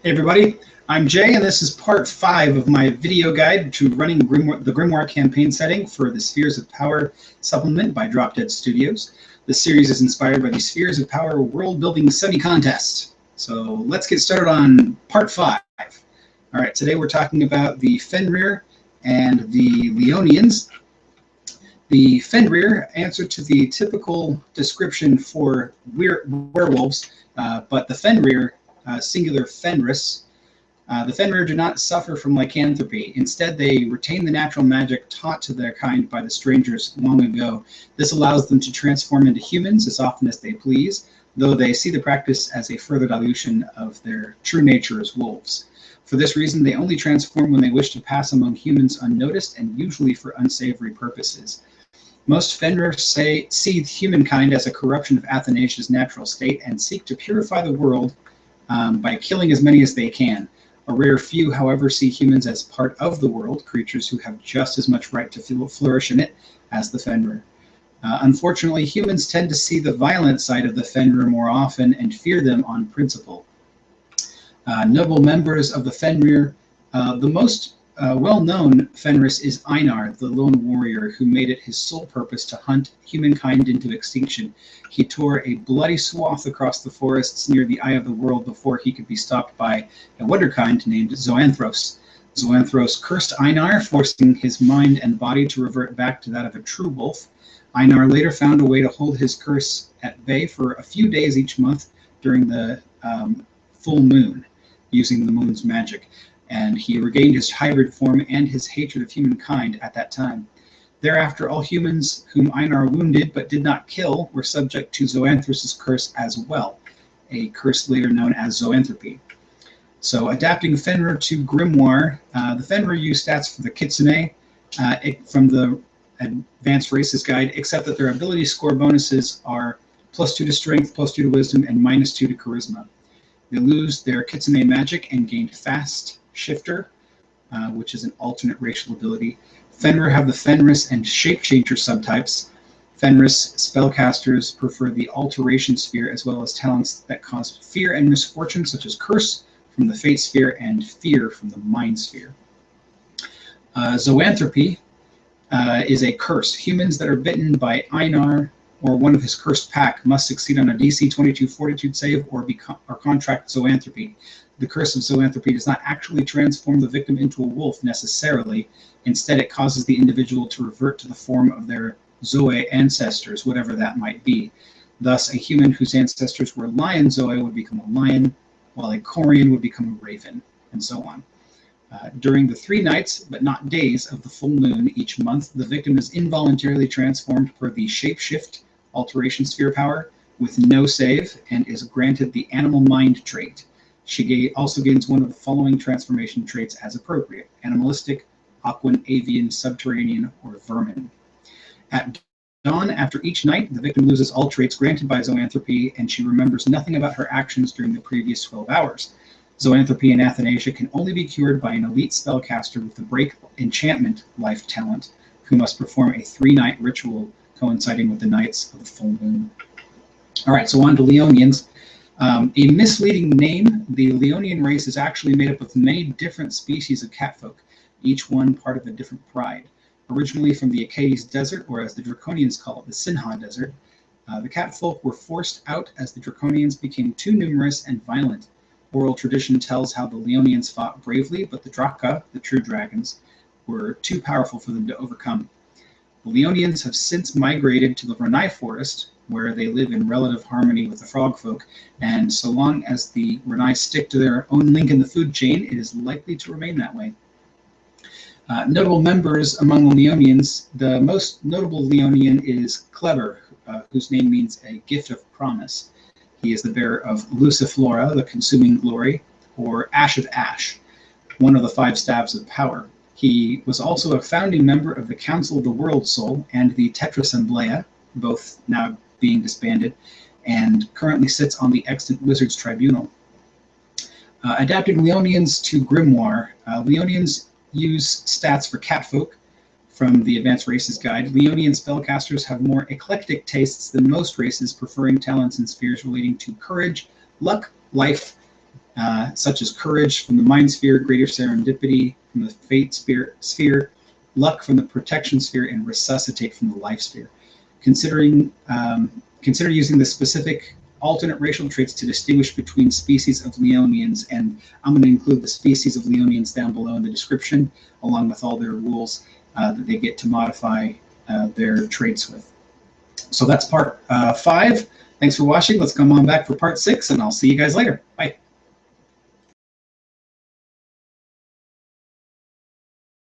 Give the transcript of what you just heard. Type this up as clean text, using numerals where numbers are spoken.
Hey everybody, I'm Jay, and this is part 5 of my video guide to running the Grimoire campaign setting for the Spheres of Power supplement by Drop Dead Studios. This series is inspired by the Spheres of Power world-building semi-contest. So let's get started on part 5. All right, today we're talking about the Fenrir and the Leonians. The Fenrir answer to the typical description for werewolves, but the Fenrir, singular Fenris, the Fenrir do not suffer from lycanthropy. Instead, they retain the natural magic taught to their kind by the strangers long ago. This allows them to transform into humans as often as they please, though they see the practice as a further dilution of their true nature as wolves. For this reason, they only transform when they wish to pass among humans unnoticed and usually for unsavory purposes. Most Fenrir see humankind as a corruption of Athanasia's natural state and seek to purify the world by killing as many as they can. A rare few, however, see humans as part of the world, creatures who have just as much right to flourish in it as the Fenrir. Unfortunately, humans tend to see the violent side of the Fenrir more often and fear them on principle. Noble members of the Fenrir, the most well-known Fenris is Einar, the lone warrior who made it his sole purpose to hunt humankind into extinction. He tore a bloody swath across the forests near the Eye of the World before he could be stopped by a wonderkind named Zoanthros. Zoanthros cursed Einar, forcing his mind and body to revert back to that of a true wolf. Einar later found a way to hold his curse at bay for a few days each month during the full moon, using the moon's magic, and he regained his hybrid form and his hatred of humankind at that time. Thereafter, all humans whom Einar wounded but did not kill were subject to Zoanthros' curse as well, a curse later known as zoanthropy. So, adapting Fenrir to Grimoire, the Fenrir use stats for the Kitsune from the Advanced Races Guide, except that their ability score bonuses are +2 to Strength, +2 to Wisdom, and -2 to Charisma. They lose their Kitsune magic and gain Fast Shifter, which is an alternate racial ability. Fenrir have the Fenris and Shapechanger subtypes. Fenris spellcasters prefer the Alteration Sphere as well as talents that cause fear and misfortune, such as Curse from the Fate Sphere and Fear from the Mind Sphere. Zoanthropy is a curse. Humans that are bitten by Einar or one of his cursed pack must succeed on a DC 22 Fortitude save or contract zoanthropy. The curse of zoanthropy does not actually transform the victim into a wolf necessarily. Instead, it causes the individual to revert to the form of their Zoe ancestors, whatever that might be. Thus, a human whose ancestors were lion Zoe would become a lion, while a Corian would become a raven, and so on. During the 3 nights, but not days, of the full moon each month, the victim is involuntarily transformed per the Shapeshift Alteration Sphere power with no save and is granted the Animal Mind trait. She also gains one of the following transformation traits as appropriate: Animalistic, Aquan, Avian, Subterranean, or Vermin. At dawn after each night, the victim loses all traits granted by zoanthropy, and she remembers nothing about her actions during the previous 12 hours. Zoanthropy and Athanasia can only be cured by an elite spellcaster with the Break Enchantment life talent, who must perform a 3-night ritual coinciding with the nights of the full moon. All right, so on to Leonians. A misleading name, the Leonian race is actually made up of many different species of catfolk, each one part of a different pride. Originally from the Acades Desert, or as the Draconians call it, the Sinha Desert, the catfolk were forced out as the Draconians became too numerous and violent. Oral tradition tells how the Leonians fought bravely, but the Draka, the true dragons, were too powerful for them to overcome. The Leonians have since migrated to the Renai forest, where they live in relative harmony with the frog folk, and so long as the Renai stick to their own link in the food chain, it is likely to remain that way. Notable members among the Leonians, the most notable Leonian is Clever, whose name means a gift of promise. He is the bearer of Luciflora, the consuming glory, or Ash of Ash, one of the 5 staves of power. He was also a founding member of the Council of the World Soul and the Tetrassemblea, both now being disbanded, and currently sits on the extant Wizards Tribunal. Adapting Leonians to Grimoire, Leonians use stats for catfolk from the Advanced Races Guide. Leonian spellcasters have more eclectic tastes than most races, preferring talents and spheres relating to courage, luck, life, such as courage from the mind sphere, greater serendipity from the fate sphere, luck from the protection sphere, and resuscitate from the life sphere. Consider using the specific alternate racial traits to distinguish between species of Leonians, and I'm going to include the species of Leonians down below in the description, along with all their rules that they get to modify their traits with. So that's part 5. Thanks for watching. Let's come on back for part 6, and I'll see you guys later. Bye.